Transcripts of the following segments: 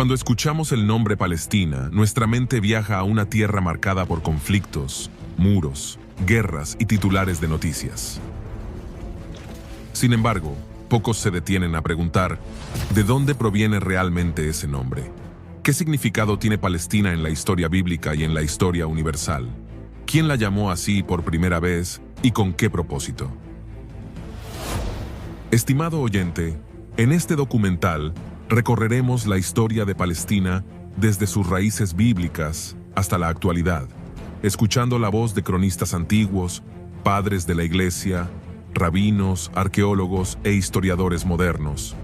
Cuando escuchamos el nombre Palestina, nuestra mente viaja a una tierra marcada por conflictos, muros, guerras y titulares de noticias. Sin embargo, pocos se detienen a preguntar, ¿de dónde proviene realmente ese nombre? ¿Qué significado tiene Palestina en la historia bíblica y en la historia universal? ¿Quién la llamó así por primera vez y con qué propósito? Estimado oyente, en este documental recorreremos la historia de Palestina desde sus raíces bíblicas hasta la actualidad, escuchando la voz de cronistas antiguos, padres de la iglesia, rabinos, arqueólogos e historiadores modernos.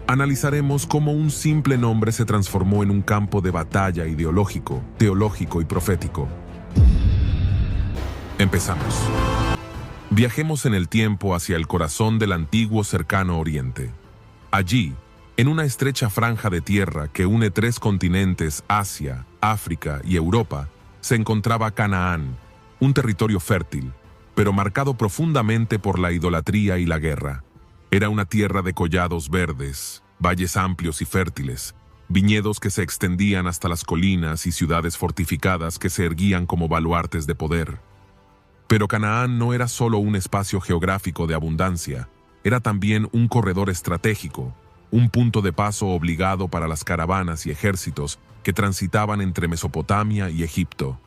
Analizaremos cómo un simple nombre se transformó en un campo de batalla ideológico, teológico y profético. Empezamos. Viajemos en el tiempo hacia el corazón del antiguo cercano Oriente. Allí, en una estrecha franja de tierra que une 3 continentes, Asia, África y Europa, se encontraba Canaán, un territorio fértil, pero marcado profundamente por la idolatría y la guerra. Era una tierra de collados verdes, valles amplios y fértiles, viñedos que se extendían hasta las colinas y ciudades fortificadas que se erguían como baluartes de poder. Pero Canaán no era solo un espacio geográfico de abundancia, era también un corredor estratégico, un punto de paso obligado para las caravanas y ejércitos que transitaban entre Mesopotamia y Egipto.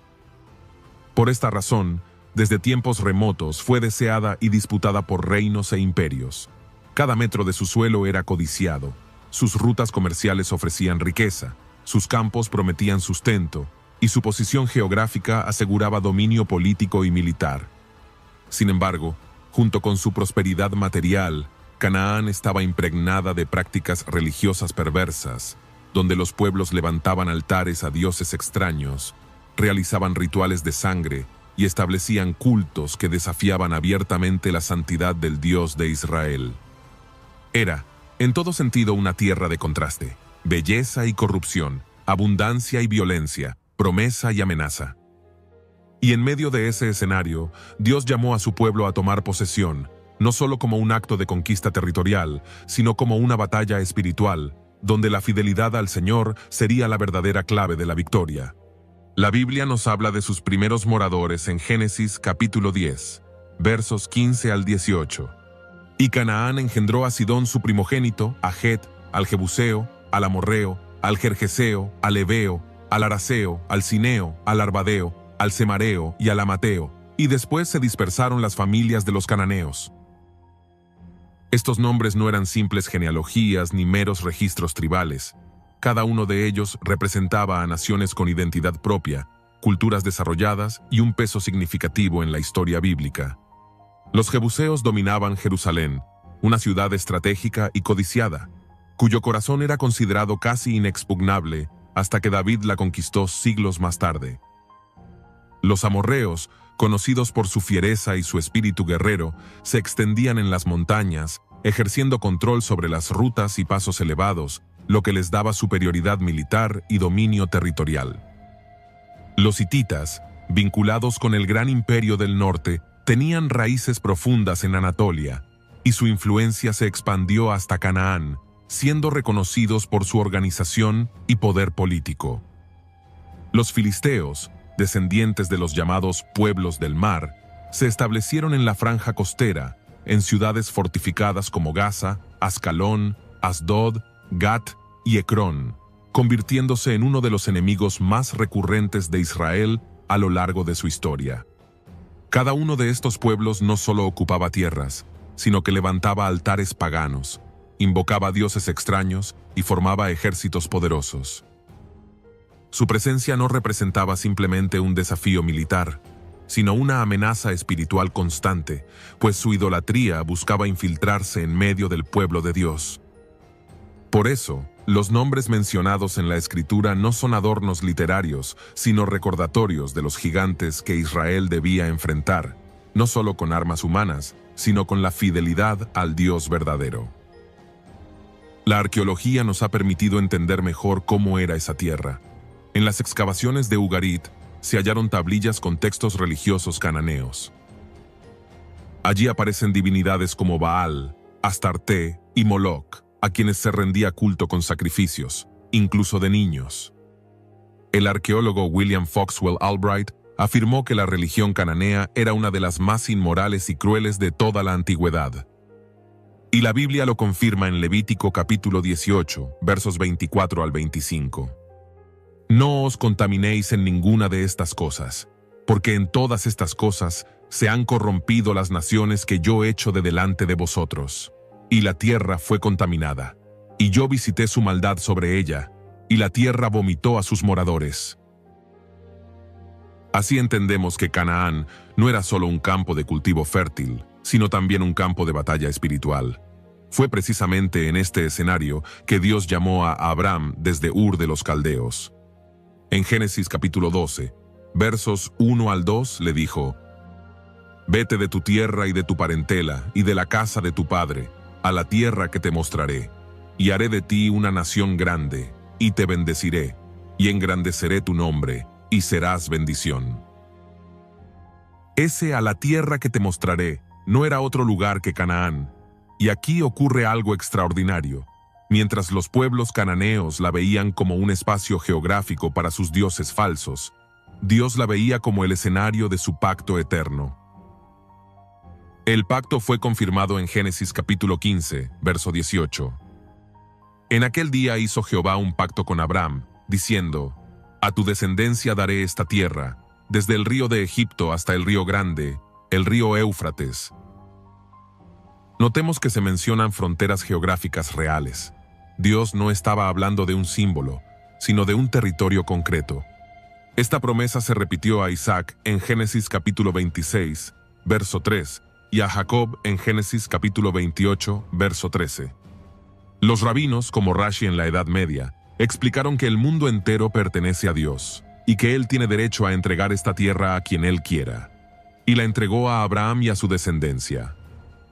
Por esta razón, desde tiempos remotos fue deseada y disputada por reinos e imperios. Cada metro de su suelo era codiciado, sus rutas comerciales ofrecían riqueza, sus campos prometían sustento, y su posición geográfica aseguraba dominio político y militar. Sin embargo, junto con su prosperidad material, Canaán estaba impregnada de prácticas religiosas perversas, donde los pueblos levantaban altares a dioses extraños, realizaban rituales de sangre y establecían cultos que desafiaban abiertamente la santidad del Dios de Israel. Era, en todo sentido, una tierra de contraste, belleza y corrupción, abundancia y violencia, promesa y amenaza. Y en medio de ese escenario, Dios llamó a su pueblo a tomar posesión, no solo como un acto de conquista territorial, sino como una batalla espiritual, donde la fidelidad al Señor sería la verdadera clave de la victoria. La Biblia nos habla de sus primeros moradores en Génesis capítulo 10, versos 15 al 18. Y Canaán engendró a Sidón su primogénito, a Het, al Jebuseo, al Amorreo, al Gergeseo, al Heveo, al Araceo, al Cineo, al Arvadeo, al Semareo y al Amateo, y después se dispersaron las familias de los cananeos. Estos nombres no eran simples genealogías ni meros registros tribales. Cada uno de ellos representaba a naciones con identidad propia, culturas desarrolladas y un peso significativo en la historia bíblica. Los jebuseos dominaban Jerusalén, una ciudad estratégica y codiciada, cuyo corazón era considerado casi inexpugnable hasta que David la conquistó siglos más tarde. Los amorreos, conocidos por su fiereza y su espíritu guerrero, se extendían en las montañas, ejerciendo control sobre las rutas y pasos elevados, lo que les daba superioridad militar y dominio territorial. Los hititas, vinculados con el gran imperio del norte, tenían raíces profundas en Anatolia, y su influencia se expandió hasta Canaán, siendo reconocidos por su organización y poder político. Los filisteos, descendientes de los llamados pueblos del mar, se establecieron en la franja costera, en ciudades fortificadas como Gaza, Ascalón, Asdod, Gat y Ecrón, convirtiéndose en uno de los enemigos más recurrentes de Israel a lo largo de su historia. Cada uno de estos pueblos no solo ocupaba tierras, sino que levantaba altares paganos, invocaba dioses extraños y formaba ejércitos poderosos. Su presencia no representaba simplemente un desafío militar, sino una amenaza espiritual constante, pues su idolatría buscaba infiltrarse en medio del pueblo de Dios. Por eso, los nombres mencionados en la Escritura no son adornos literarios, sino recordatorios de los gigantes que Israel debía enfrentar, no solo con armas humanas, sino con la fidelidad al Dios verdadero. La arqueología nos ha permitido entender mejor cómo era esa tierra. En las excavaciones de Ugarit se hallaron tablillas con textos religiosos cananeos. Allí aparecen divinidades como Baal, Astarte y Moloch, a quienes se rendía culto con sacrificios, incluso de niños. El arqueólogo William Foxwell Albright afirmó que la religión cananea era una de las más inmorales y crueles de toda la antigüedad. Y la Biblia lo confirma en Levítico capítulo 18, versos 24 al 25. No os contaminéis en ninguna de estas cosas, porque en todas estas cosas se han corrompido las naciones que yo echo de delante de vosotros. Y la tierra fue contaminada, y yo visité su maldad sobre ella, y la tierra vomitó a sus moradores. Así entendemos que Canaán no era solo un campo de cultivo fértil, sino también un campo de batalla espiritual. Fue precisamente en este escenario que Dios llamó a Abraham desde Ur de los Caldeos. En Génesis capítulo 12, versos 1 al 2, le dijo: «Vete de tu tierra y de tu parentela y de la casa de tu padre, a la tierra que te mostraré, y haré de ti una nación grande, y te bendeciré, y engrandeceré tu nombre, y serás bendición». Ese a la tierra que te mostraré no era otro lugar que Canaán, y aquí ocurre algo extraordinario. Mientras los pueblos cananeos la veían como un espacio geográfico para sus dioses falsos, Dios la veía como el escenario de su pacto eterno. El pacto fue confirmado en Génesis capítulo 15, verso 18. En aquel día hizo Jehová un pacto con Abraham, diciendo: «A tu descendencia daré esta tierra, desde el río de Egipto hasta el río grande, el río Éufrates». Notemos que se mencionan fronteras geográficas reales. Dios no estaba hablando de un símbolo, sino de un territorio concreto. Esta promesa se repitió a Isaac en Génesis capítulo 26, verso 3, y a Jacob en Génesis capítulo 28, verso 13. Los rabinos, como Rashi en la Edad Media, explicaron que el mundo entero pertenece a Dios, y que Él tiene derecho a entregar esta tierra a quien Él quiera. Y la entregó a Abraham y a su descendencia.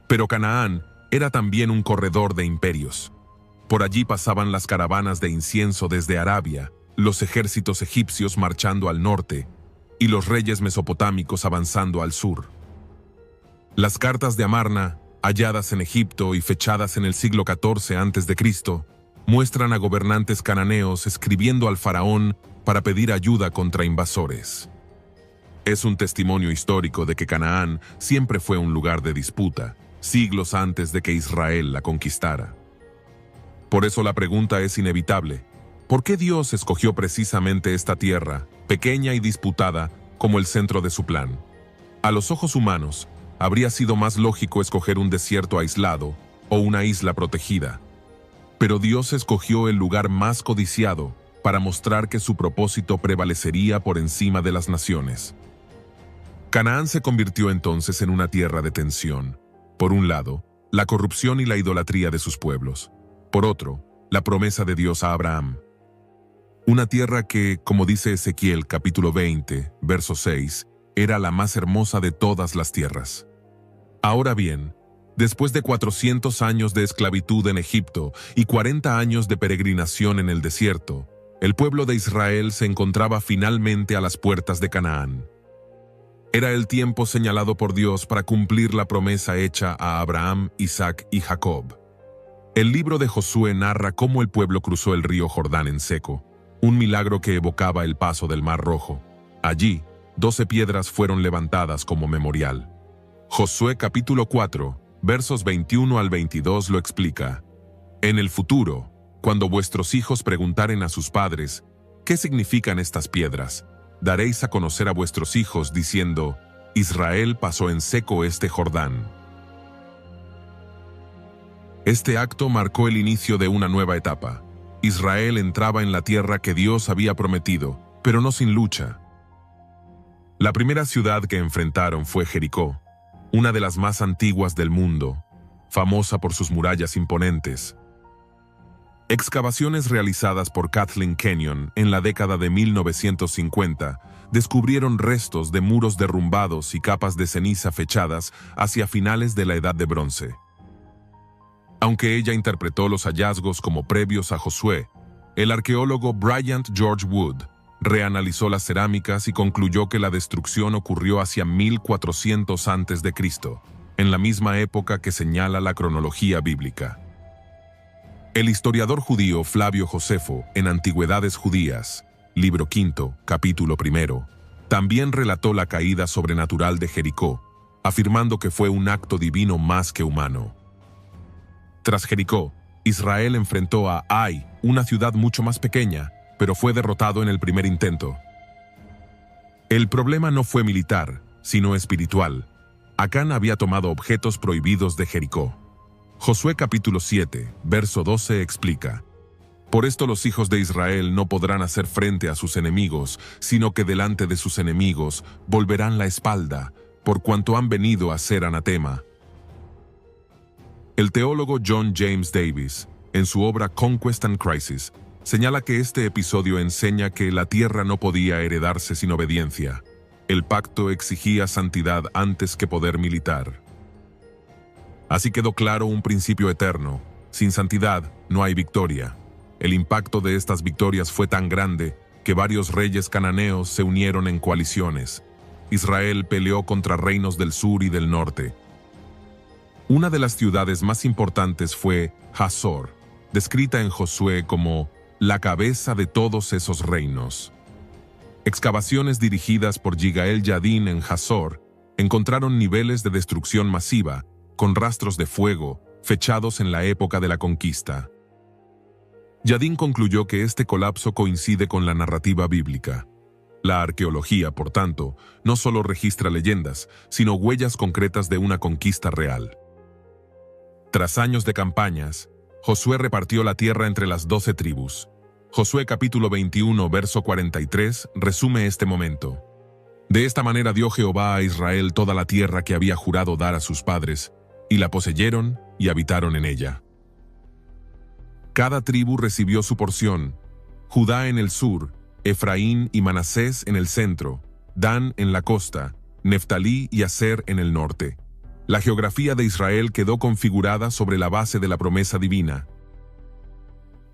Pero Canaán era también un corredor de imperios. Por allí pasaban las caravanas de incienso desde Arabia, los ejércitos egipcios marchando al norte, y los reyes mesopotámicos avanzando al sur. Las cartas de Amarna, halladas en Egipto y fechadas en el siglo XIV a.C., muestran a gobernantes cananeos escribiendo al faraón para pedir ayuda contra invasores. Es un testimonio histórico de que Canaán siempre fue un lugar de disputa, siglos antes de que Israel la conquistara. Por eso la pregunta es inevitable: ¿por qué Dios escogió precisamente esta tierra, pequeña y disputada, como el centro de su plan? A los ojos humanos, habría sido más lógico escoger un desierto aislado o una isla protegida. Pero Dios escogió el lugar más codiciado para mostrar que su propósito prevalecería por encima de las naciones. Canaán se convirtió entonces en una tierra de tensión. Por un lado, la corrupción y la idolatría de sus pueblos. Por otro, la promesa de Dios a Abraham. Una tierra que, como dice Ezequiel capítulo 20, verso 6, era la más hermosa de todas las tierras. Ahora bien, después de 400 años de esclavitud en Egipto y 40 años de peregrinación en el desierto, el pueblo de Israel se encontraba finalmente a las puertas de Canaán. Era el tiempo señalado por Dios para cumplir la promesa hecha a Abraham, Isaac y Jacob. El libro de Josué narra cómo el pueblo cruzó el río Jordán en seco, un milagro que evocaba el paso del Mar Rojo. Allí, 12 piedras fueron levantadas como memorial. Josué capítulo 4, versos 21 al 22 lo explica. En el futuro, cuando vuestros hijos preguntaren a sus padres, ¿qué significan estas piedras?, daréis a conocer a vuestros hijos diciendo: Israel pasó en seco este Jordán. Este acto marcó el inicio de una nueva etapa. Israel entraba en la tierra que Dios había prometido, pero no sin lucha. La primera ciudad que enfrentaron fue Jericó, una de las más antiguas del mundo, famosa por sus murallas imponentes. Excavaciones realizadas por Kathleen Kenyon en la década de 1950 descubrieron restos de muros derrumbados y capas de ceniza fechadas hacia finales de la Edad de Bronce. Aunque ella interpretó los hallazgos como previos a Josué, el arqueólogo Bryant George Wood reanalizó las cerámicas y concluyó que la destrucción ocurrió hacia 1400 a.C., en la misma época que señala la cronología bíblica. El historiador judío Flavio Josefo, en Antigüedades Judías, libro quinto, capítulo primero, también relató la caída sobrenatural de Jericó, afirmando que fue un acto divino más que humano. Tras Jericó, Israel enfrentó a Ai, una ciudad mucho más pequeña, pero fue derrotado en el primer intento. El problema no fue militar, sino espiritual. Acán había tomado objetos prohibidos de Jericó. Josué capítulo 7, verso 12 explica: Por esto los hijos de Israel no podrán hacer frente a sus enemigos, sino que delante de sus enemigos volverán la espalda, por cuanto han venido a ser anatema. El teólogo John James Davis, en su obra Conquest and Crisis, señala que este episodio enseña que la tierra no podía heredarse sin obediencia. El pacto exigía santidad antes que poder militar. Así quedó claro un principio eterno: sin santidad no hay victoria. El impacto de estas victorias fue tan grande que varios reyes cananeos se unieron en coaliciones. Israel peleó contra reinos del sur y del norte. Una de las ciudades más importantes fue Hazor, descrita en Josué como la cabeza de todos esos reinos. Excavaciones dirigidas por Yigael Yadin en Hazor encontraron niveles de destrucción masiva, con rastros de fuego, fechados en la época de la conquista. Yadin concluyó que este colapso coincide con la narrativa bíblica. La arqueología, por tanto, no solo registra leyendas, sino huellas concretas de una conquista real. Tras años de campañas, Josué repartió la tierra entre las 12 tribus. Josué capítulo 21, verso 43, resume este momento. De esta manera dio Jehová a Israel toda la tierra que había jurado dar a sus padres, y la poseyeron y habitaron en ella. Cada tribu recibió su porción: Judá en el sur, Efraín y Manasés en el centro, Dan en la costa, Neftalí y Aser en el norte. La geografía de Israel quedó configurada sobre la base de la promesa divina.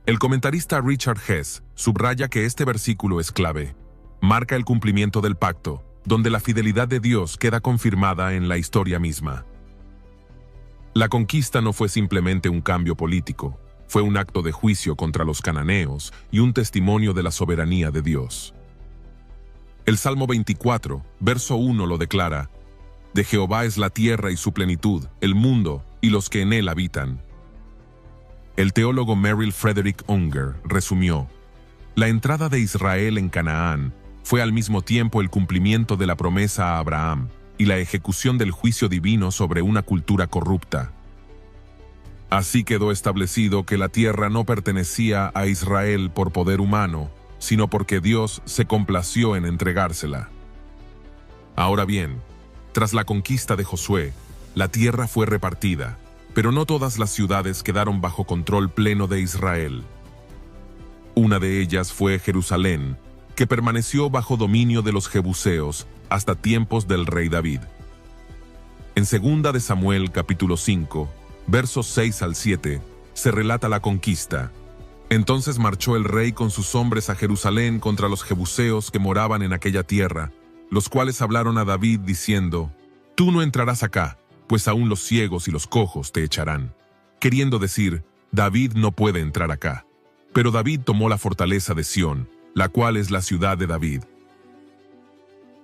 El comentarista Richard Hess subraya que este versículo es clave. Marca el cumplimiento del pacto, donde la fidelidad de Dios queda confirmada en la historia misma. La conquista no fue simplemente un cambio político, fue un acto de juicio contra los cananeos y un testimonio de la soberanía de Dios. El Salmo 24, verso 1 lo declara: De Jehová es la tierra y su plenitud, el mundo y los que en él habitan. El teólogo Merrill Frederick Unger resumió: La entrada de Israel en Canaán fue al mismo tiempo el cumplimiento de la promesa a Abraham y la ejecución del juicio divino sobre una cultura corrupta. Así quedó establecido que la tierra no pertenecía a Israel por poder humano, sino porque Dios se complació en entregársela. Ahora bien, tras la conquista de Josué, la tierra fue repartida, pero no todas las ciudades quedaron bajo control pleno de Israel. Una de ellas fue Jerusalén, que permaneció bajo dominio de los jebuseos hasta tiempos del rey David. En 2 de Samuel capítulo 5, versos 6 al 7, se relata la conquista. Entonces marchó el rey con sus hombres a Jerusalén contra los jebuseos que moraban en aquella tierra, los cuales hablaron a David diciendo: Tú no entrarás acá, pues aún los ciegos y los cojos te echarán. Queriendo decir, David no puede entrar acá. Pero David tomó la fortaleza de Sión, la cual es la ciudad de David.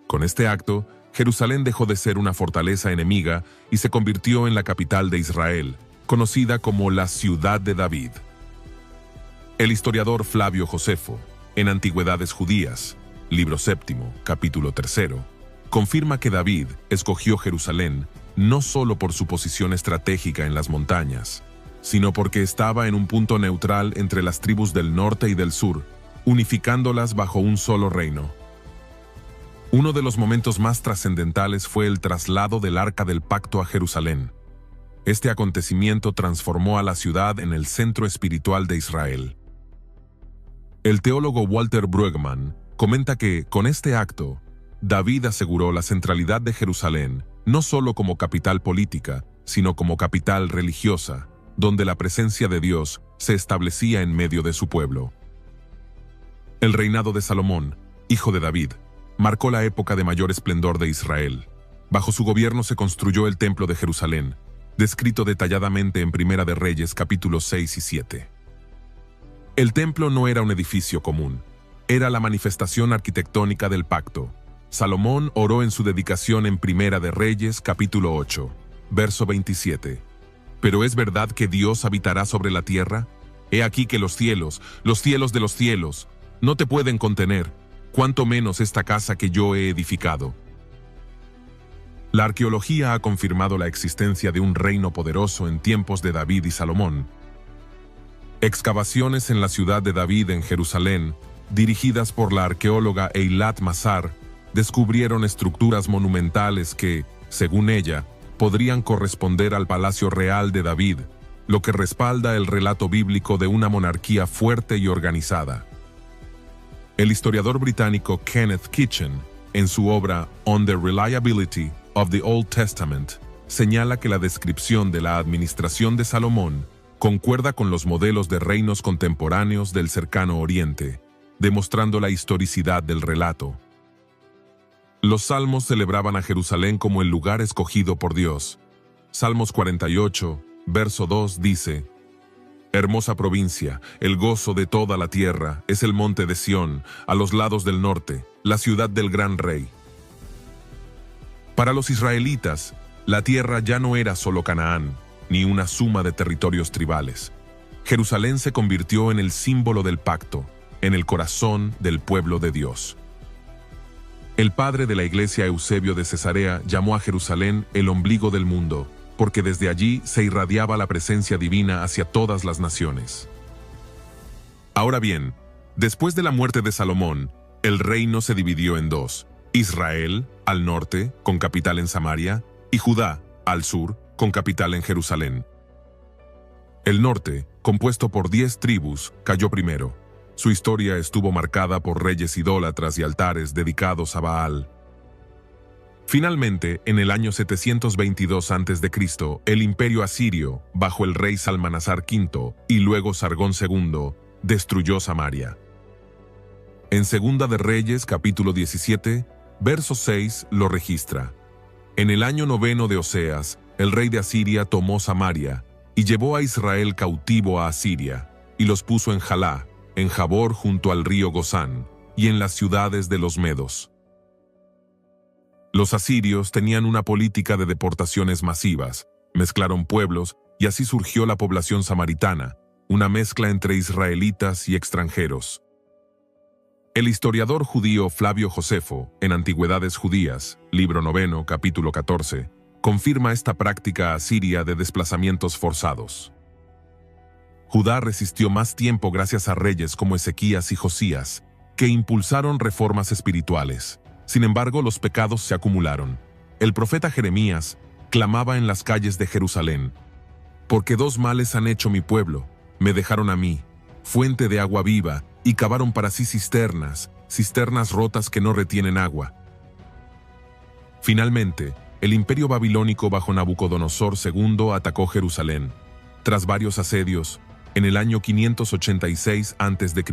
Con este acto, Jerusalén dejó de ser una fortaleza enemiga y se convirtió en la capital de Israel, conocida como la ciudad de David. El historiador Flavio Josefo, en Antigüedades Judías, libro séptimo, capítulo 3, confirma que David escogió Jerusalén no solo por su posición estratégica en las montañas, sino porque estaba en un punto neutral entre las tribus del norte y del sur, unificándolas bajo un solo reino. Uno de los momentos más trascendentales fue el traslado del Arca del Pacto a Jerusalén. Este acontecimiento transformó a la ciudad en el centro espiritual de Israel. El teólogo Walter Brueggemann comenta que, con este acto, David aseguró la centralidad de Jerusalén no solo como capital política, sino como capital religiosa, donde la presencia de Dios se establecía en medio de su pueblo. El reinado de Salomón, hijo de David, marcó la época de mayor esplendor de Israel. Bajo su gobierno se construyó el Templo de Jerusalén, descrito detalladamente en Primera de Reyes capítulos 6 y 7. El templo no era un edificio común, era la manifestación arquitectónica del pacto. Salomón oró en su dedicación en Primera de Reyes, capítulo 8, verso 27. ¿Pero es verdad que Dios habitará sobre la tierra? He aquí que los cielos de los cielos, no te pueden contener, cuanto menos esta casa que yo he edificado. La arqueología ha confirmado la existencia de un reino poderoso en tiempos de David y Salomón. Excavaciones en la ciudad de David en Jerusalén, dirigidas por la arqueóloga Eilat Mazar, descubrieron estructuras monumentales que, según ella, podrían corresponder al palacio real de David, lo que respalda el relato bíblico de una monarquía fuerte y organizada. El historiador británico Kenneth Kitchen, en su obra On the Reliability of the Old Testament, señala que la descripción de la administración de Salomón concuerda con los modelos de reinos contemporáneos del Cercano Oriente, demostrando la historicidad del relato. Los salmos celebraban a Jerusalén como el lugar escogido por Dios. Salmos 48, verso 2 dice: Hermosa provincia, el gozo de toda la tierra, es el monte de Sión, a los lados del norte, la ciudad del gran rey. Para los israelitas, la tierra ya no era solo Canaán, ni una suma de territorios tribales. Jerusalén se convirtió en el símbolo del pacto, en el corazón del pueblo de Dios. El padre de la iglesia, Eusebio de Cesarea, llamó a Jerusalén el ombligo del mundo, porque desde allí se irradiaba la presencia divina hacia todas las naciones. Ahora bien, después de la muerte de Salomón, el reino se dividió en dos: Israel, al norte, con capital en Samaria, y Judá, al sur, con capital en Jerusalén. El norte, compuesto por 10 tribus, cayó primero. Su historia estuvo marcada por reyes idólatras y altares dedicados a Baal. Finalmente, en el año 722 a.C., el imperio asirio, bajo el rey Salmanasar V y luego Sargón II, destruyó Samaria. En Segunda de Reyes, capítulo 17, verso 6, lo registra. En el año 9 de Oseas, el rey de Asiria tomó Samaria y llevó a Israel cautivo a Asiria, y los puso en Jalá, en Jabor junto al río Gozán, y en las ciudades de los medos. Los asirios tenían una política de deportaciones masivas, mezclaron pueblos y así surgió la población samaritana, una mezcla entre israelitas y extranjeros. El historiador judío Flavio Josefo, en Antigüedades Judías, libro 9, capítulo 14, confirma esta práctica asiria de desplazamientos forzados. Judá resistió más tiempo gracias a reyes como Ezequías y Josías, que impulsaron reformas espirituales. Sin embargo, los pecados se acumularon. El profeta Jeremías clamaba en las calles de Jerusalén: «Porque dos males han hecho mi pueblo, me dejaron a mí, fuente de agua viva, y cavaron para sí cisternas rotas que no retienen agua». Finalmente, el imperio babilónico bajo Nabucodonosor II atacó Jerusalén. Tras varios asedios, en el año 586 a.C.,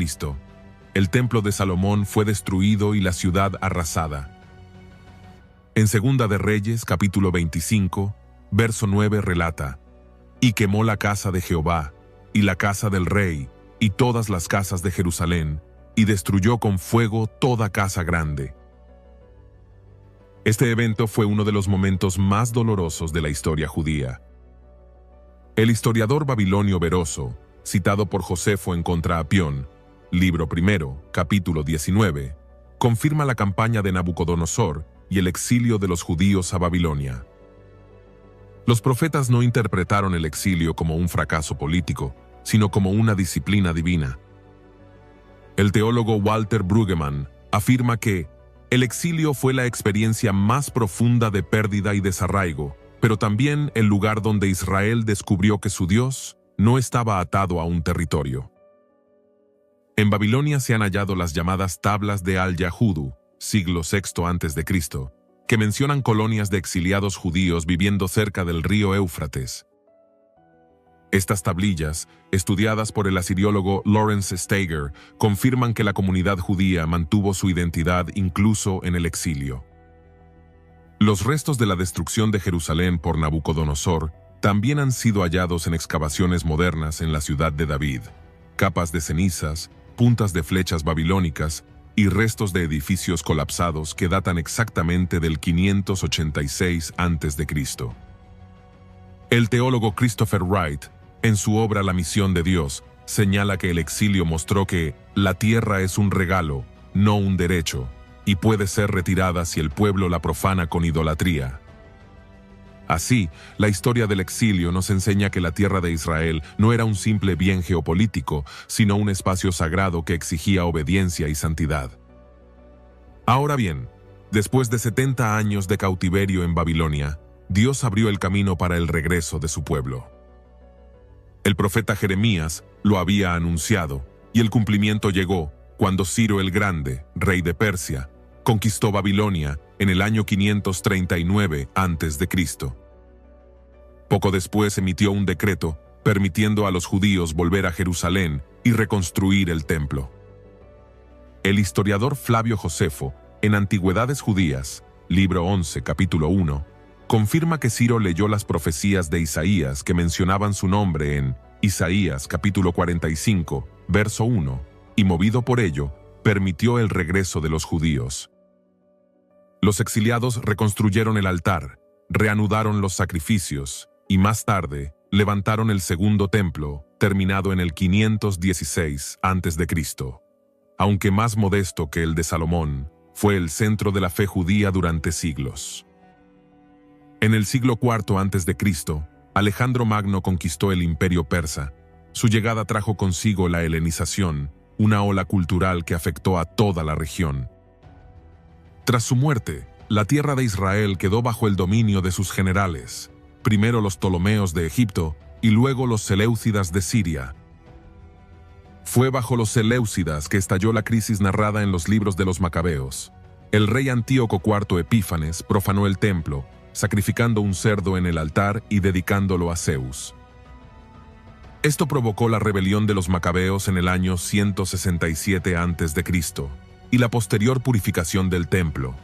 el templo de Salomón fue destruido y la ciudad arrasada. En Segunda de Reyes, capítulo 25, verso 9 relata: «Y quemó la casa de Jehová, y la casa del rey, y todas las casas de Jerusalén, y destruyó con fuego toda casa grande». Este evento fue uno de los momentos más dolorosos de la historia judía. El historiador babilonio Beroso, citado por Josefo en Contra Apión, libro 1, capítulo 19, confirma la campaña de Nabucodonosor y el exilio de los judíos a Babilonia. Los profetas no interpretaron el exilio como un fracaso político, sino como una disciplina divina. El teólogo Walter Brueggemann afirma que el exilio fue la experiencia más profunda de pérdida y desarraigo, pero también el lugar donde Israel descubrió que su Dios no estaba atado a un territorio. En Babilonia se han hallado las llamadas tablas de Al-Yahudu, siglo VI a.C., que mencionan colonias de exiliados judíos viviendo cerca del río Éufrates. Estas tablillas, estudiadas por el asiriólogo Lawrence Steiger, confirman que la comunidad judía mantuvo su identidad incluso en el exilio. Los restos de la destrucción de Jerusalén por Nabucodonosor también han sido hallados en excavaciones modernas en la ciudad de David. capas de cenizas, puntas de flechas babilónicas y restos de edificios colapsados que datan exactamente del 586 a.C. El teólogo Christopher Wright, en su obra La misión de Dios, señala que el exilio mostró que la tierra es un regalo, no un derecho, y puede ser retirada si el pueblo la profana con idolatría. Así, la historia del exilio nos enseña que la tierra de Israel no era un simple bien geopolítico, sino un espacio sagrado que exigía obediencia y santidad. Ahora bien, después de 70 años de cautiverio en Babilonia, Dios abrió el camino para el regreso de su pueblo. El profeta Jeremías lo había anunciado, y el cumplimiento llegó cuando Ciro el Grande, rey de Persia, conquistó Babilonia en el año 539 a.C. Poco después emitió un decreto permitiendo a los judíos volver a Jerusalén y reconstruir el templo. El historiador Flavio Josefo, en Antigüedades Judías, libro 11, capítulo 1, confirma que Ciro leyó las profecías de Isaías que mencionaban su nombre en Isaías capítulo 45, verso 1, y movido por ello, permitió el regreso de los judíos. Los exiliados reconstruyeron el altar, reanudaron los sacrificios, y más tarde levantaron el segundo templo, terminado en el 516 a.C. Aunque más modesto que el de Salomón, fue el centro de la fe judía durante siglos. En el siglo IV a.C., Alejandro Magno conquistó el imperio persa. Su llegada trajo consigo la helenización, una ola cultural que afectó a toda la región. Tras su muerte, la tierra de Israel quedó bajo el dominio de sus generales, primero los Ptolomeos de Egipto y luego los Seleucidas de Siria. Fue bajo los Seleucidas que estalló la crisis narrada en los libros de los Macabeos. El rey Antíoco IV Epífanes profanó el templo, sacrificando un cerdo en el altar y dedicándolo a Zeus. Esto provocó la rebelión de los Macabeos en el año 167 a.C. y la posterior purificación del templo,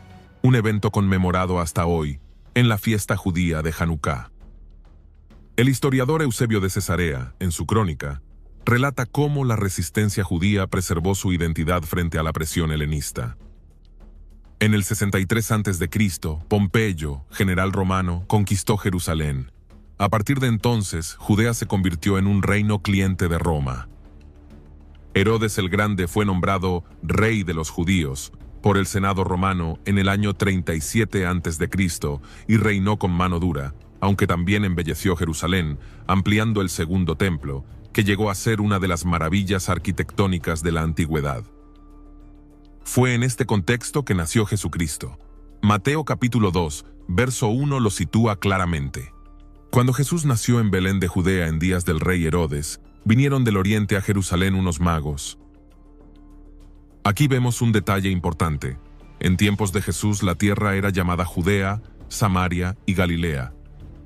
un evento conmemorado hasta hoy en la fiesta judía de Hanukkah. El historiador Eusebio de Cesarea, en su crónica, relata cómo la resistencia judía preservó su identidad frente a la presión helenista. En el 63 a.C., Pompeyo, general romano, conquistó Jerusalén. A partir de entonces, Judea se convirtió en un reino cliente de Roma. Herodes el Grande fue nombrado rey de los judíos por el Senado romano en el año 37 a.C. y reinó con mano dura, aunque también embelleció Jerusalén, ampliando el segundo templo, que llegó a ser una de las maravillas arquitectónicas de la antigüedad. Fue en este contexto que nació Jesucristo. Mateo capítulo 2, verso 1 lo sitúa claramente. Cuando Jesús nació en Belén de Judea en días del rey Herodes, vinieron del oriente a Jerusalén unos magos. Aquí vemos un detalle importante. En tiempos de Jesús la tierra era llamada Judea, Samaria y Galilea.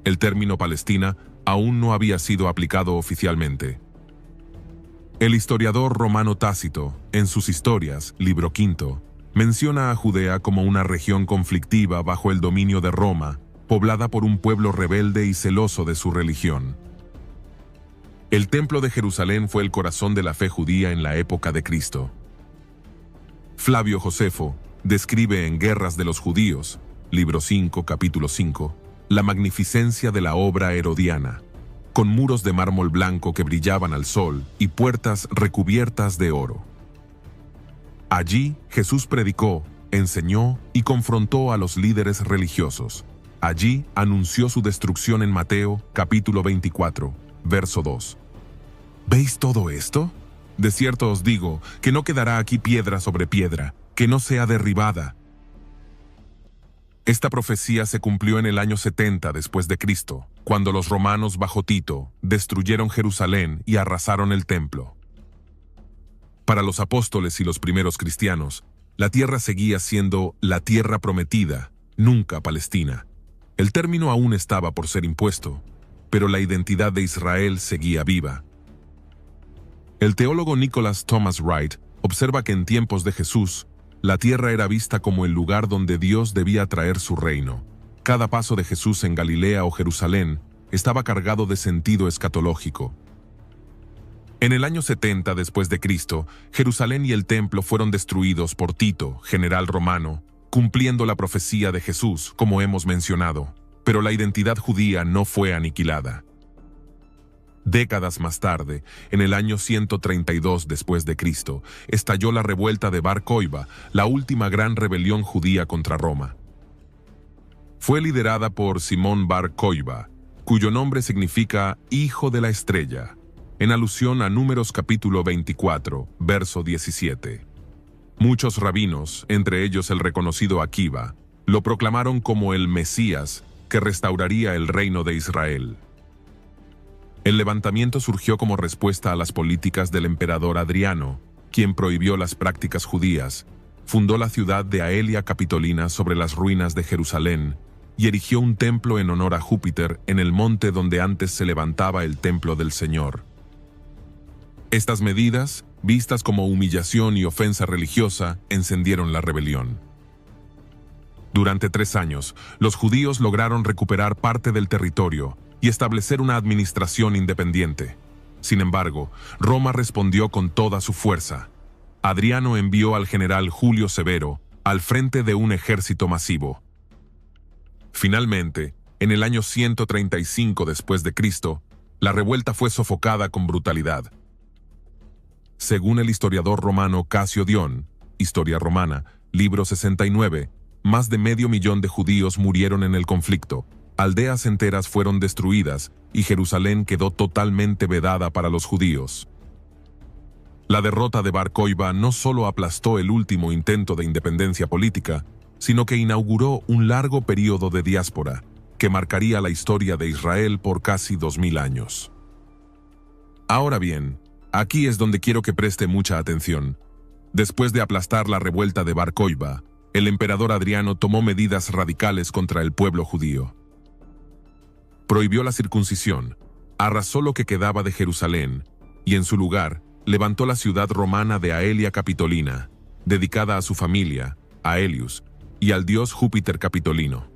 El término Palestina aún no había sido aplicado oficialmente. El historiador romano Tácito, en sus Historias, libro V, menciona a Judea como una región conflictiva bajo el dominio de Roma, poblada por un pueblo rebelde y celoso de su religión. El templo de Jerusalén fue el corazón de la fe judía en la época de Cristo. Flavio Josefo describe en Guerras de los Judíos, libro 5, capítulo 5, la magnificencia de la obra herodiana, con muros de mármol blanco que brillaban al sol y puertas recubiertas de oro. Allí Jesús predicó, enseñó y confrontó a los líderes religiosos. Allí anunció su destrucción en Mateo, capítulo 24, verso 2. ¿Veis todo esto? De cierto os digo que no quedará aquí piedra sobre piedra, que no sea derribada. Esta profecía se cumplió en el año 70 después de Cristo, cuando los romanos bajo Tito destruyeron Jerusalén y arrasaron el templo. Para los apóstoles y los primeros cristianos, la tierra seguía siendo la tierra prometida, nunca Palestina. El término aún estaba por ser impuesto, pero la identidad de Israel seguía viva. El teólogo Nicholas Thomas Wright observa que en tiempos de Jesús, la tierra era vista como el lugar donde Dios debía traer su reino. Cada paso de Jesús en Galilea o Jerusalén estaba cargado de sentido escatológico. En el año 70 después de Cristo, Jerusalén y el templo fueron destruidos por Tito, general romano, cumpliendo la profecía de Jesús, como hemos mencionado, pero la identidad judía no fue aniquilada. Décadas más tarde, en el año 132 después de Cristo, estalló la revuelta de Bar Kokhba, la última gran rebelión judía contra Roma. Fue liderada por Simón Bar Kokhba, cuyo nombre significa Hijo de la Estrella, en alusión a Números capítulo 24, verso 17. Muchos rabinos, entre ellos el reconocido Akiva, lo proclamaron como el Mesías que restauraría el reino de Israel. El levantamiento surgió como respuesta a las políticas del emperador Adriano, quien prohibió las prácticas judías, fundó la ciudad de Aelia Capitolina sobre las ruinas de Jerusalén y erigió un templo en honor a Júpiter en el monte donde antes se levantaba el templo del Señor. Estas medidas, vistas como humillación y ofensa religiosa, encendieron la rebelión. Durante 3 años, los judíos lograron recuperar parte del territorio y establecer una administración independiente. Sin embargo, Roma respondió con toda su fuerza. Adriano envió al general Julio Severo al frente de un ejército masivo. Finalmente, en el año 135 después de Cristo, la revuelta fue sofocada con brutalidad. Según el historiador romano Casio Dion, Historia Romana, libro 69, más de 500.000 de judíos murieron en el conflicto. Aldeas enteras fueron destruidas y Jerusalén quedó totalmente vedada para los judíos. La derrota de Bar Kokhba no solo aplastó el último intento de independencia política, sino que inauguró un largo período de diáspora que marcaría la historia de Israel por casi 2000 años. Ahora bien, aquí es donde quiero que preste mucha atención. Después de aplastar la revuelta de Bar Kokhba, el emperador Adriano tomó medidas radicales contra el pueblo judío. Prohibió la circuncisión, arrasó lo que quedaba de Jerusalén y en su lugar levantó la ciudad romana de Aelia Capitolina, dedicada a su familia, a Helios, y al dios Júpiter Capitolino.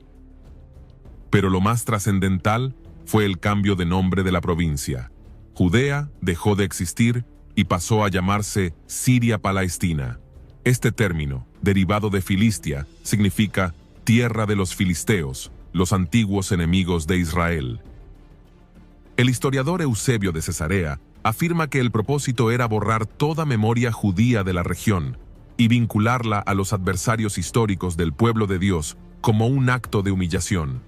Pero lo más trascendental fue el cambio de nombre de la provincia. Judea dejó de existir y pasó a llamarse Siria Palestina. Este término, derivado de Filistia, significa tierra de los filisteos, los antiguos enemigos de Israel. El historiador Eusebio de Cesarea afirma que el propósito era borrar toda memoria judía de la región y vincularla a los adversarios históricos del pueblo de Dios como un acto de humillación.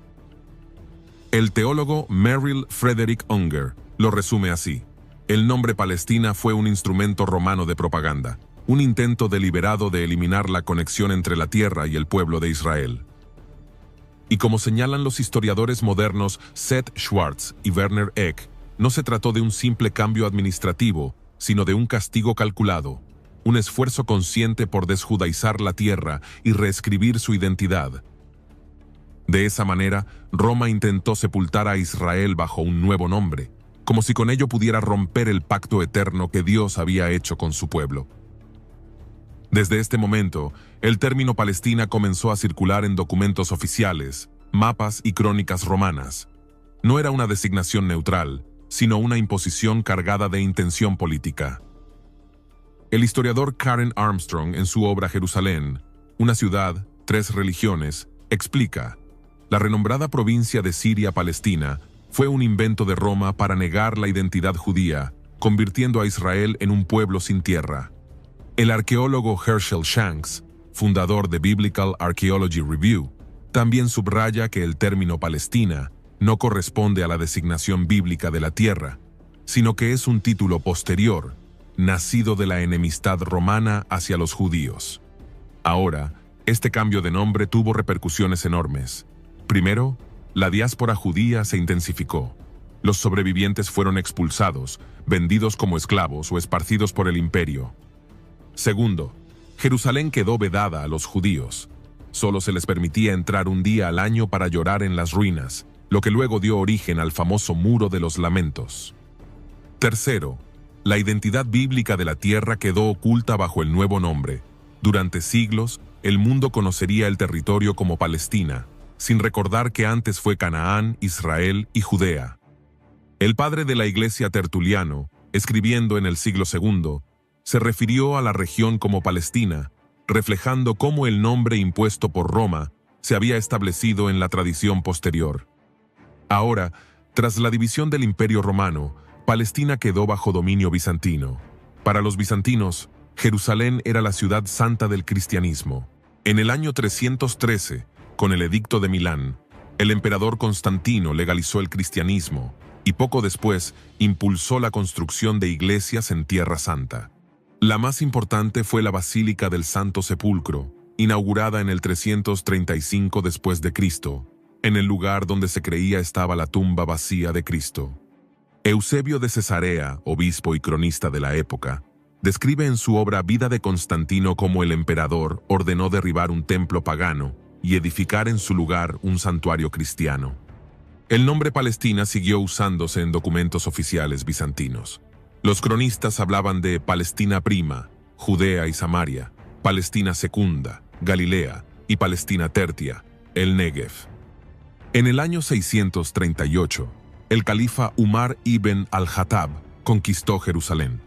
El teólogo Merrill Frederick Unger lo resume así: el nombre Palestina fue un instrumento romano de propaganda, un intento deliberado de eliminar la conexión entre la tierra y el pueblo de Israel. Y como señalan los historiadores modernos Seth Schwartz y Werner Eck, no se trató de un simple cambio administrativo, sino de un castigo calculado, un esfuerzo consciente por desjudaizar la tierra y reescribir su identidad. De esa manera, Roma intentó sepultar a Israel bajo un nuevo nombre, como si con ello pudiera romper el pacto eterno que Dios había hecho con su pueblo. Desde este momento, el término Palestina comenzó a circular en documentos oficiales, mapas y crónicas romanas. No era una designación neutral, sino una imposición cargada de intención política. El historiador Karen Armstrong, en su obra Jerusalén, una ciudad, 3 religiones, explica: la renombrada provincia de Siria Palestina fue un invento de Roma para negar la identidad judía, convirtiendo a Israel en un pueblo sin tierra. El arqueólogo Herschel Shanks, fundador de Biblical Archaeology Review, también subraya que el término Palestina no corresponde a la designación bíblica de la tierra, sino que es un título posterior, nacido de la enemistad romana hacia los judíos. Ahora, este cambio de nombre tuvo repercusiones enormes. Primero, la diáspora judía se intensificó. Los sobrevivientes fueron expulsados, vendidos como esclavos o esparcidos por el imperio. Segundo, Jerusalén quedó vedada a los judíos. Solo se les permitía entrar un día al año para llorar en las ruinas, lo que luego dio origen al famoso Muro de los Lamentos. Tercero, la identidad bíblica de la tierra quedó oculta bajo el nuevo nombre. Durante siglos, el mundo conocería el territorio como Palestina, sin recordar que antes fue Canaán, Israel y Judea. El padre de la Iglesia Tertuliano, escribiendo en el siglo II, se refirió a la región como Palestina, reflejando cómo el nombre impuesto por Roma se había establecido en la tradición posterior. Ahora, tras la división del Imperio Romano, Palestina quedó bajo dominio bizantino. Para los bizantinos, Jerusalén era la ciudad santa del cristianismo. En el año 313, con el Edicto de Milán, el emperador Constantino legalizó el cristianismo y poco después impulsó la construcción de iglesias en Tierra Santa. La más importante fue la Basílica del Santo Sepulcro, inaugurada en el 335 después de Cristo, en el lugar donde se creía estaba la tumba vacía de Cristo. Eusebio de Cesarea, obispo y cronista de la época, describe en su obra Vida de Constantino cómo el emperador ordenó derribar un templo pagano y edificar en su lugar un santuario cristiano. El nombre Palestina siguió usándose en documentos oficiales bizantinos. Los cronistas hablaban de Palestina Prima, Judea y Samaria, Palestina Secunda, Galilea y Palestina Tertia, el Negev. En el año 638, el califa Umar ibn al-Jattab conquistó Jerusalén.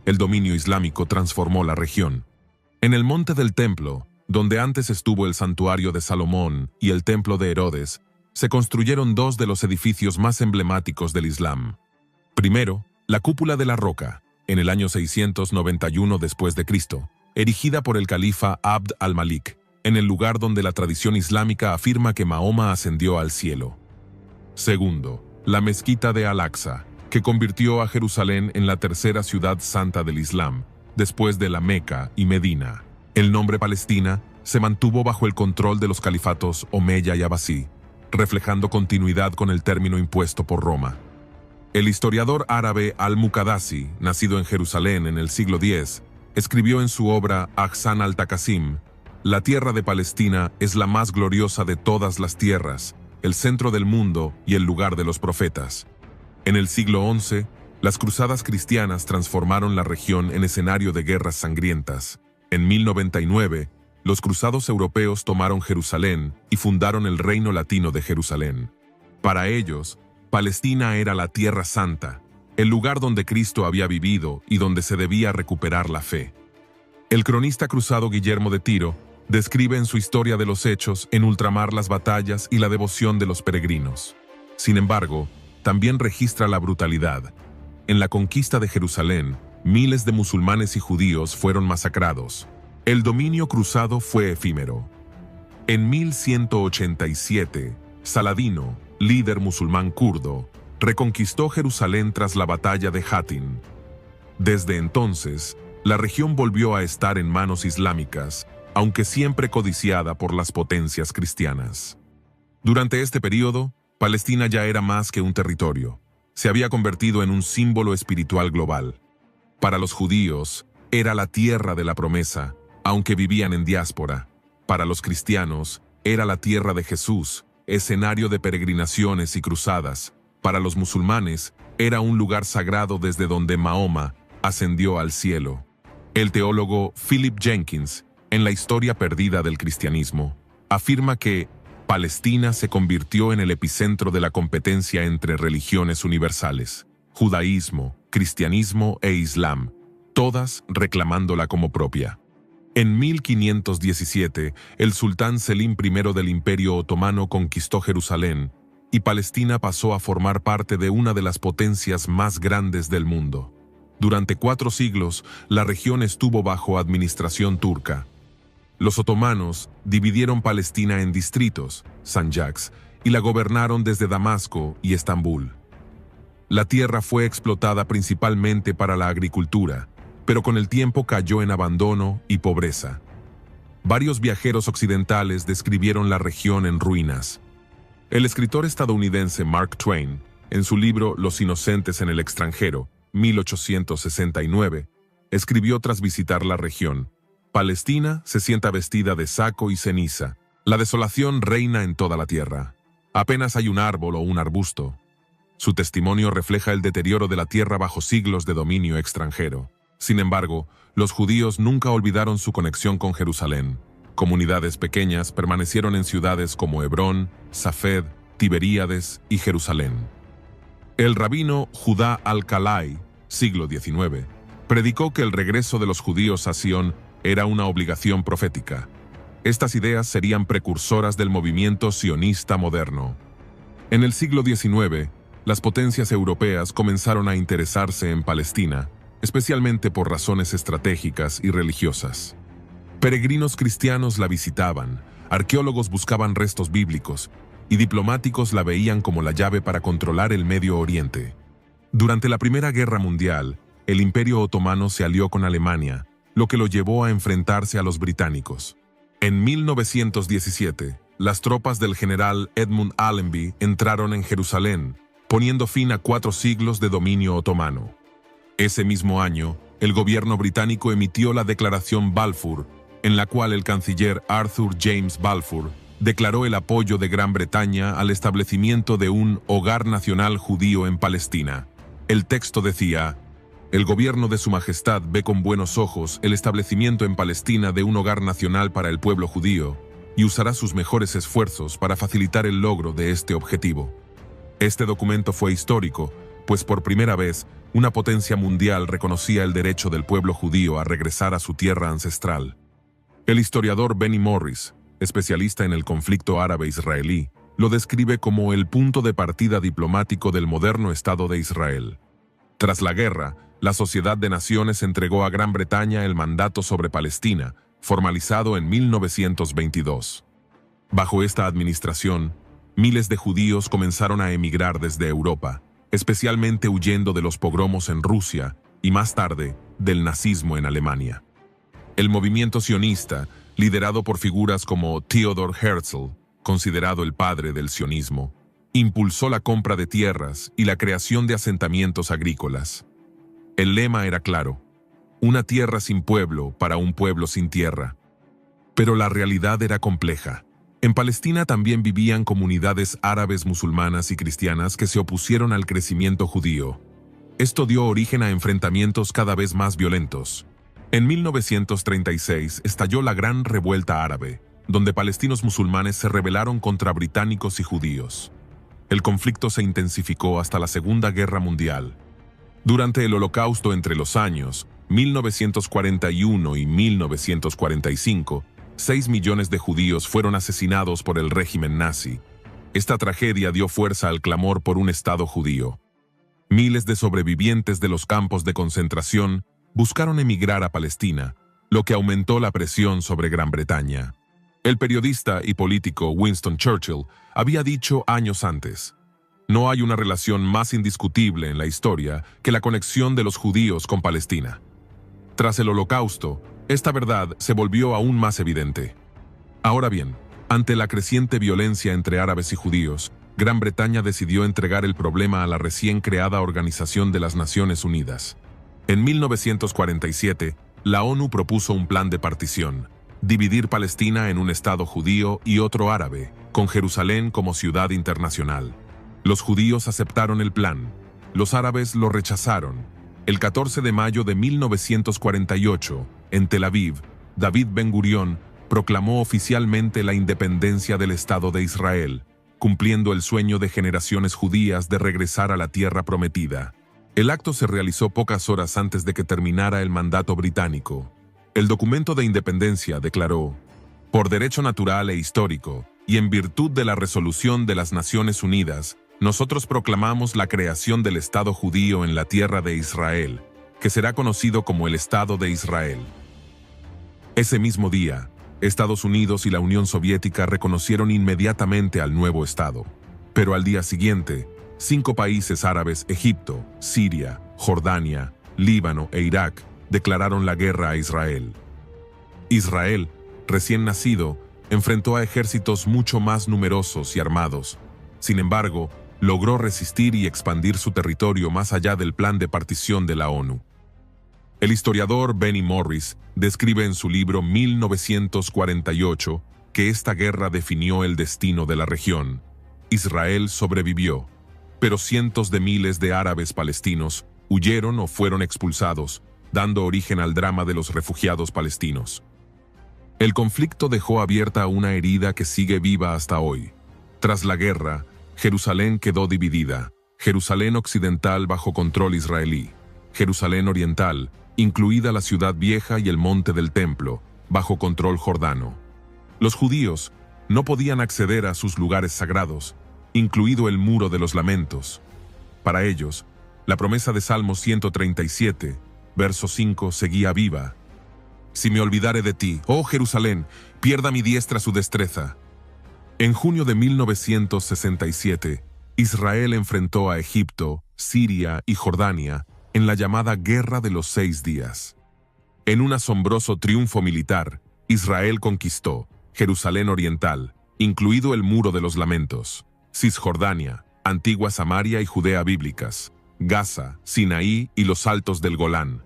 El dominio islámico transformó la región. En el Monte del Templo, donde antes estuvo el santuario de Salomón y el templo de Herodes, se construyeron dos de los edificios más emblemáticos del Islam. Primero, la Cúpula de la Roca, en el año 691 después de Cristo, erigida por el califa Abd al-Malik, en el lugar donde la tradición islámica afirma que Mahoma ascendió al cielo. Segundo, la Mezquita de Al-Aqsa, que convirtió a Jerusalén en la tercera ciudad santa del Islam, después de la Meca y Medina. El nombre Palestina se mantuvo bajo el control de los califatos Omeya y Abbasí, reflejando continuidad con el término impuesto por Roma. El historiador árabe al-Muqaddasi, nacido en Jerusalén en el siglo X, escribió en su obra Ahsan al-Taqasim: la tierra de Palestina es la más gloriosa de todas las tierras, el centro del mundo y el lugar de los profetas. En el siglo XI, las cruzadas cristianas transformaron la región en escenario de guerras sangrientas. En 1099, los cruzados europeos tomaron Jerusalén y fundaron el Reino Latino de Jerusalén. Para ellos, Palestina era la Tierra Santa, el lugar donde Cristo había vivido y donde se debía recuperar la fe. El cronista cruzado Guillermo de Tiro describe en su Historia de los Hechos en ultramar las batallas y la devoción de los peregrinos. Sin embargo, también registra la brutalidad. En la conquista de Jerusalén, miles de musulmanes y judíos fueron masacrados. El dominio cruzado fue efímero. En 1187, Saladino, líder musulmán kurdo, reconquistó Jerusalén tras la batalla de Hattin. Desde entonces, la región volvió a estar en manos islámicas, aunque siempre codiciada por las potencias cristianas. Durante este periodo, Palestina ya era más que un territorio. Se había convertido en un símbolo espiritual global. Para los judíos, era la tierra de la promesa, aunque vivían en diáspora. Para los cristianos, era la tierra de Jesús, escenario de peregrinaciones y cruzadas. Para los musulmanes, era un lugar sagrado desde donde Mahoma ascendió al cielo. El teólogo Philip Jenkins, en La historia perdida del cristianismo, afirma que Palestina se convirtió en el epicentro de la competencia entre religiones universales, judaísmo, cristianismo e islam, todas reclamándola como propia. En 1517, el sultán Selim I del Imperio Otomano conquistó Jerusalén, y Palestina pasó a formar parte de una de las potencias más grandes del mundo. Durante 4 siglos, la región estuvo bajo administración turca. Los otomanos dividieron Palestina en distritos, sanjaks, y la gobernaron desde Damasco y Estambul. La tierra fue explotada principalmente para la agricultura, pero con el tiempo cayó en abandono y pobreza. Varios viajeros occidentales describieron la región en ruinas. El escritor estadounidense Mark Twain, en su libro Los inocentes en el extranjero, 1869, escribió tras visitar la región: Palestina se sienta vestida de saco y ceniza. La desolación reina en toda la tierra. Apenas hay un árbol o un arbusto. Su testimonio refleja el deterioro de la tierra bajo siglos de dominio extranjero. Sin embargo, los judíos nunca olvidaron su conexión con Jerusalén. Comunidades pequeñas permanecieron en ciudades como Hebrón, Safed, Tiberíades y Jerusalén. El rabino Judá al-Kalai siglo XIX, predicó que el regreso de los judíos a Sion era una obligación profética. Estas ideas serían precursoras del movimiento sionista moderno. En el siglo XIX, las potencias europeas comenzaron a interesarse en Palestina, especialmente por razones estratégicas y religiosas. Peregrinos cristianos la visitaban, arqueólogos buscaban restos bíblicos, y diplomáticos la veían como la llave para controlar el Medio Oriente. Durante la Primera Guerra Mundial, el Imperio Otomano se alió con Alemania, lo que lo llevó a enfrentarse a los británicos. En 1917, las tropas del general Edmund Allenby entraron en Jerusalén, poniendo fin a 4 siglos de dominio otomano. Ese mismo año, el gobierno británico emitió la Declaración Balfour, en la cual el canciller Arthur James Balfour declaró el apoyo de Gran Bretaña al establecimiento de un hogar nacional judío en Palestina. El texto decía: el gobierno de Su Majestad ve con buenos ojos el establecimiento en Palestina de un hogar nacional para el pueblo judío y usará sus mejores esfuerzos para facilitar el logro de este objetivo. Este documento fue histórico, pues por primera vez una potencia mundial reconocía el derecho del pueblo judío a regresar a su tierra ancestral. El historiador Benny Morris, especialista en el conflicto árabe-israelí, lo describe como el punto de partida diplomático del moderno Estado de Israel. Tras la guerra, la Sociedad de Naciones entregó a Gran Bretaña el mandato sobre Palestina, formalizado en 1922. Bajo esta administración, miles de judíos comenzaron a emigrar desde Europa, especialmente huyendo de los pogromos en Rusia y más tarde del nazismo en Alemania. El movimiento sionista, liderado por figuras como Theodor Herzl, considerado el padre del sionismo, impulsó la compra de tierras y la creación de asentamientos agrícolas. El lema era claro: una tierra sin pueblo para un pueblo sin tierra. Pero la realidad era compleja. En Palestina también vivían comunidades árabes, musulmanas y cristianas que se opusieron al crecimiento judío. Esto dio origen a enfrentamientos cada vez más violentos. En 1936 estalló la Gran Revuelta Árabe, donde palestinos musulmanes se rebelaron contra británicos y judíos. El conflicto se intensificó hasta la Segunda Guerra Mundial. Durante el Holocausto entre los años 1941 y 1945, 6 millones de judíos fueron asesinados por el régimen nazi. Esta tragedia dio fuerza al clamor por un Estado judío. Miles de sobrevivientes de los campos de concentración buscaron emigrar a Palestina, lo que aumentó la presión sobre Gran Bretaña. El periodista y político Winston Churchill había dicho años antes: no hay una relación más indiscutible en la historia que la conexión de los judíos con Palestina. Tras el Holocausto, esta verdad se volvió aún más evidente. Ahora bien, ante la creciente violencia entre árabes y judíos, Gran Bretaña decidió entregar el problema a la recién creada Organización de las Naciones Unidas. En 1947, la ONU propuso un plan de partición: dividir Palestina en un Estado judío y otro árabe, con Jerusalén como ciudad internacional. Los judíos aceptaron el plan, los árabes lo rechazaron. El 14 de mayo de 1948, en Tel Aviv, David Ben-Gurión proclamó oficialmente la independencia del Estado de Israel, cumpliendo el sueño de generaciones judías de regresar a la tierra prometida. El acto se realizó pocas horas antes de que terminara el mandato británico. El documento de independencia declaró: por derecho natural e histórico, y en virtud de la resolución de las Naciones Unidas, nosotros proclamamos la creación del Estado judío en la tierra de Israel, que será conocido como el Estado de Israel. Ese mismo día, Estados Unidos y la Unión Soviética reconocieron inmediatamente al nuevo Estado. Pero al día siguiente, 5 países árabes, Egipto, Siria, Jordania, Líbano e Irak, declararon la guerra a Israel. Israel, recién nacido, enfrentó a ejércitos mucho más numerosos y armados. Sin embargo, logró resistir y expandir su territorio más allá del plan de partición de la ONU. El historiador Benny Morris describe en su libro 1948 que esta guerra definió el destino de la región. Israel sobrevivió, pero cientos de miles de árabes palestinos huyeron o fueron expulsados, dando origen al drama de los refugiados palestinos. El conflicto dejó abierta una herida que sigue viva hasta hoy. Tras la guerra, Jerusalén quedó dividida: Jerusalén occidental bajo control israelí, Jerusalén Oriental, incluida la ciudad vieja y el monte del templo, bajo control jordano. Los judíos no podían acceder a sus lugares sagrados, incluido el Muro de los Lamentos. Para ellos, la promesa de Salmo 137, verso 5, seguía viva. Si me olvidare de ti, oh Jerusalén, pierda mi diestra su destreza. En junio de 1967, Israel enfrentó a Egipto, Siria y Jordania en la llamada Guerra de los 6 días. En un asombroso triunfo militar, Israel conquistó Jerusalén Oriental, incluido el Muro de los Lamentos, Cisjordania, antigua Samaria y Judea bíblicas, Gaza, Sinaí y los altos del Golán.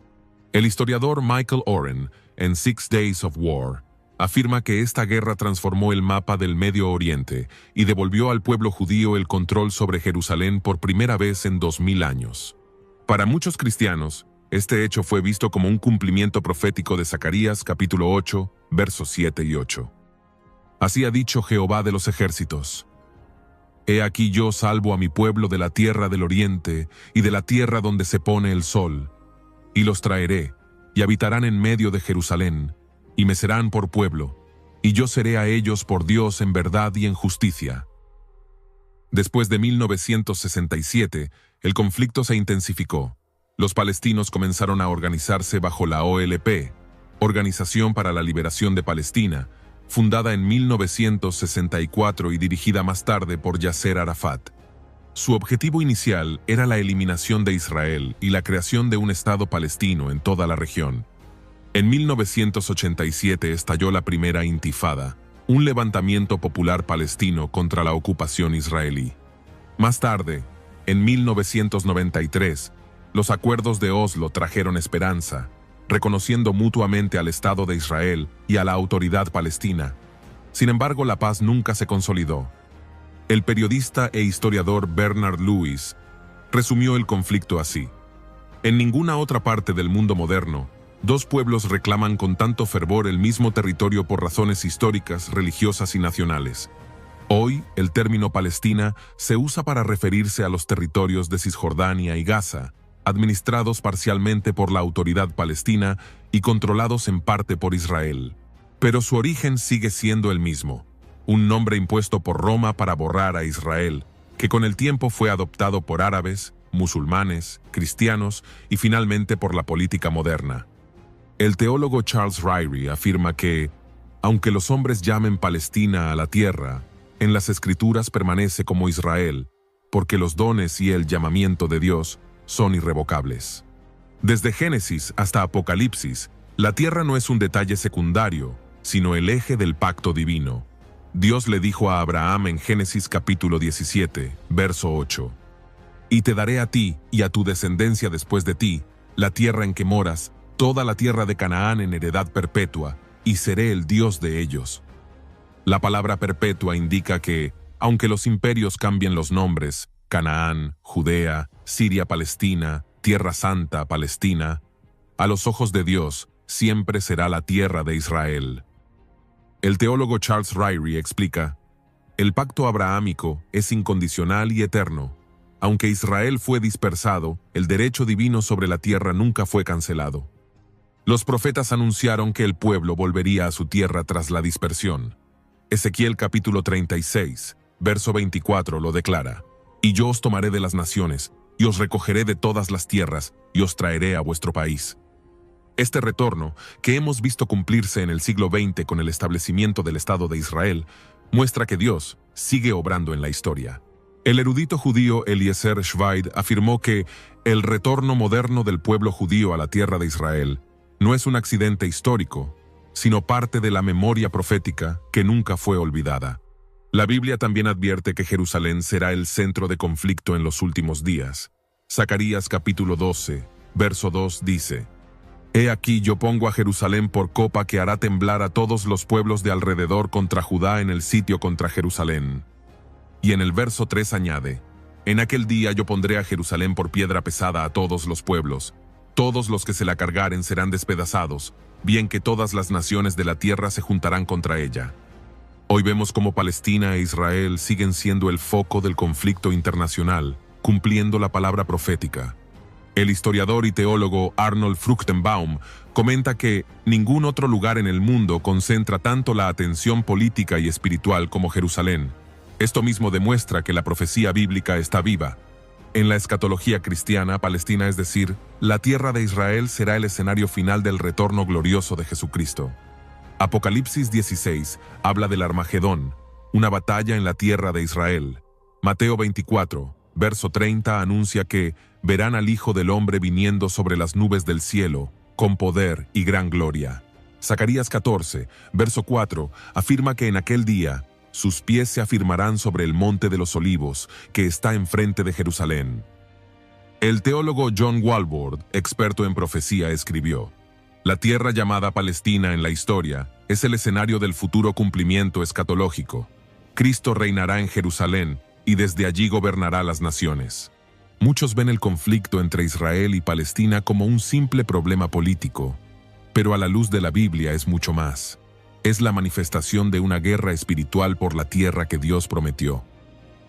El historiador Michael Oren, en 6 Days of War, afirma que esta guerra transformó el mapa del Medio Oriente y devolvió al pueblo judío el control sobre Jerusalén por primera vez en 2000 años. Para muchos cristianos, este hecho fue visto como un cumplimiento profético de Zacarías capítulo 8, versos 7 y 8. Así ha dicho Jehová de los ejércitos: He aquí yo salvo a mi pueblo de la tierra del oriente y de la tierra donde se pone el sol, y los traeré, y habitarán en medio de Jerusalén, y me serán por pueblo, y yo seré a ellos por Dios en verdad y en justicia. Después de 1967, el conflicto se intensificó. Los palestinos comenzaron a organizarse bajo la OLP, Organización para la Liberación de Palestina, fundada en 1964 y dirigida más tarde por Yasser Arafat. Su objetivo inicial era la eliminación de Israel y la creación de un Estado palestino en toda la región. En 1987 estalló la primera Intifada, un levantamiento popular palestino contra la ocupación israelí. Más tarde, en 1993, los acuerdos de Oslo trajeron esperanza, reconociendo mutuamente al Estado de Israel y a la autoridad palestina. Sin embargo, la paz nunca se consolidó. El periodista e historiador Bernard Lewis resumió el conflicto así: en ninguna otra parte del mundo moderno, dos pueblos reclaman con tanto fervor el mismo territorio por razones históricas, religiosas y nacionales. Hoy, el término Palestina se usa para referirse a los territorios de Cisjordania y Gaza, administrados parcialmente por la autoridad palestina y controlados en parte por Israel. Pero su origen sigue siendo el mismo, un nombre impuesto por Roma para borrar a Israel, que con el tiempo fue adoptado por árabes, musulmanes, cristianos y finalmente por la política moderna. El teólogo Charles Ryrie afirma que, aunque los hombres llamen Palestina a la tierra, en las Escrituras permanece como Israel, porque los dones y el llamamiento de Dios son irrevocables. Desde Génesis hasta Apocalipsis, la tierra no es un detalle secundario, sino el eje del pacto divino. Dios le dijo a Abraham en Génesis capítulo 17, verso 8: «Y te daré a ti y a tu descendencia después de ti, la tierra en que moras, toda la tierra de Canaán en heredad perpetua, y seré el Dios de ellos». La palabra perpetua indica que, aunque los imperios cambien los nombres, Canaán, Judea, Siria, Palestina, Tierra Santa, Palestina, a los ojos de Dios siempre será la tierra de Israel. El teólogo Charles Ryrie explica: el pacto abrahámico es incondicional y eterno. Aunque Israel fue dispersado, el derecho divino sobre la tierra nunca fue cancelado. Los profetas anunciaron que el pueblo volvería a su tierra tras la dispersión. Ezequiel capítulo 36, verso 24 lo declara: «Y yo os tomaré de las naciones, y os recogeré de todas las tierras, y os traeré a vuestro país». Este retorno, que hemos visto cumplirse en el siglo XX con el establecimiento del Estado de Israel, muestra que Dios sigue obrando en la historia. El erudito judío Eliezer Schweid afirmó que el retorno moderno del pueblo judío a la tierra de Israel no es un accidente histórico, sino parte de la memoria profética que nunca fue olvidada. La Biblia también advierte que Jerusalén será el centro de conflicto en los últimos días. Zacarías capítulo 12, verso 2 dice: «He aquí yo pongo a Jerusalén por copa que hará temblar a todos los pueblos de alrededor contra Judá en el sitio contra Jerusalén». Y en el verso 3 añade: «En aquel día yo pondré a Jerusalén por piedra pesada a todos los pueblos. Todos los que se la cargaren serán despedazados, bien que todas las naciones de la tierra se juntarán contra ella». Hoy vemos cómo Palestina e Israel siguen siendo el foco del conflicto internacional, cumpliendo la palabra profética. El historiador y teólogo Arnold Fruchtenbaum comenta que ningún otro lugar en el mundo concentra tanto la atención política y espiritual como Jerusalén. Esto mismo demuestra que la profecía bíblica está viva. En la escatología cristiana, Palestina, es decir, la tierra de Israel, será el escenario final del retorno glorioso de Jesucristo. Apocalipsis 16 habla del Armagedón, una batalla en la tierra de Israel. Mateo 24, verso 30 anuncia que verán al Hijo del Hombre viniendo sobre las nubes del cielo, con poder y gran gloria. Zacarías 14, verso 4 afirma que en aquel día sus pies se afirmarán sobre el monte de los olivos, que está enfrente de Jerusalén. El teólogo John Walvoord, experto en profecía, escribió: la tierra llamada Palestina en la historia es el escenario del futuro cumplimiento escatológico. Cristo reinará en Jerusalén y desde allí gobernará las naciones. Muchos ven el conflicto entre Israel y Palestina como un simple problema político, pero a la luz de la Biblia es mucho más. Es la manifestación de una guerra espiritual por la tierra que Dios prometió.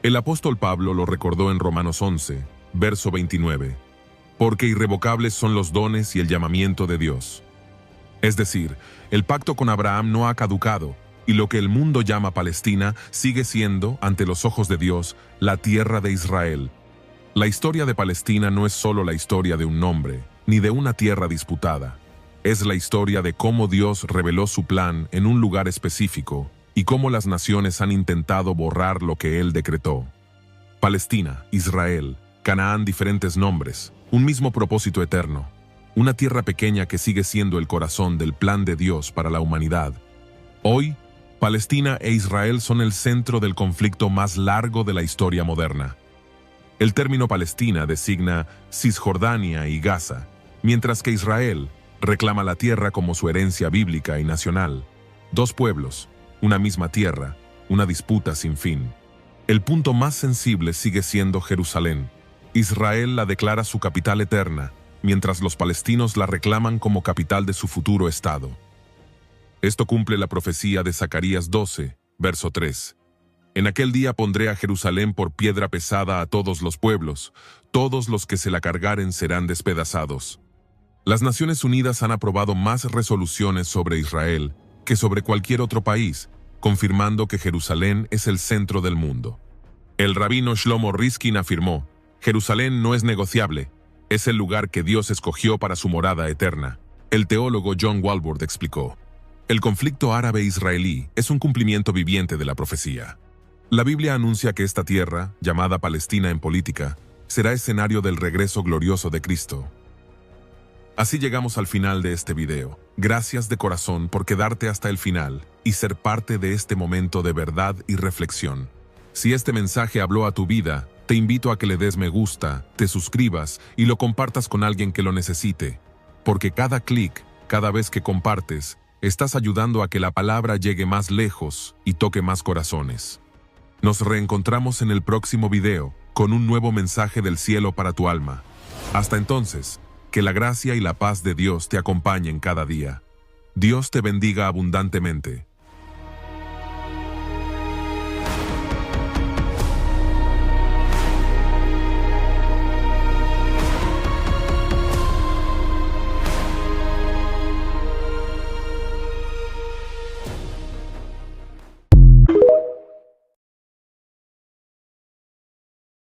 El apóstol Pablo lo recordó en Romanos 11, verso 29. Porque irrevocables son los dones y el llamamiento de Dios. Es decir, el pacto con Abraham no ha caducado, y lo que el mundo llama Palestina sigue siendo, ante los ojos de Dios, la tierra de Israel. La historia de Palestina no es solo la historia de un nombre, ni de una tierra disputada. Es la historia de cómo Dios reveló su plan en un lugar específico y cómo las naciones han intentado borrar lo que Él decretó. Palestina, Israel, Canaán, diferentes nombres, un mismo propósito eterno. Una tierra pequeña que sigue siendo el corazón del plan de Dios para la humanidad. Hoy, Palestina e Israel son el centro del conflicto más largo de la historia moderna. El término Palestina designa Cisjordania y Gaza, mientras que Israel reclama la tierra como su herencia bíblica y nacional. Dos pueblos, una misma tierra, una disputa sin fin. El punto más sensible sigue siendo Jerusalén. Israel la declara su capital eterna, mientras los palestinos la reclaman como capital de su futuro estado. Esto cumple la profecía de Zacarías 12, verso 3. En aquel día pondré a Jerusalén por piedra pesada a todos los pueblos, todos los que se la cargaren serán despedazados. Las Naciones Unidas han aprobado más resoluciones sobre Israel que sobre cualquier otro país, confirmando que Jerusalén es el centro del mundo. El rabino Shlomo Riskin afirmó: Jerusalén no es negociable, es el lugar que Dios escogió para su morada eterna. El teólogo John Walvoord explicó: el conflicto árabe-israelí es un cumplimiento viviente de la profecía. La Biblia anuncia que esta tierra, llamada Palestina en política, será escenario del regreso glorioso de Cristo. Así llegamos al final de este video. Gracias de corazón por quedarte hasta el final y ser parte de este momento de verdad y reflexión. Si este mensaje habló a tu vida, te invito a que le des me gusta, te suscribas y lo compartas con alguien que lo necesite. Porque cada clic, cada vez que compartes, estás ayudando a que la palabra llegue más lejos y toque más corazones. Nos reencontramos en el próximo video con un nuevo mensaje del cielo para tu alma. Hasta entonces, que la gracia y la paz de Dios te acompañen cada día. Dios te bendiga abundantemente.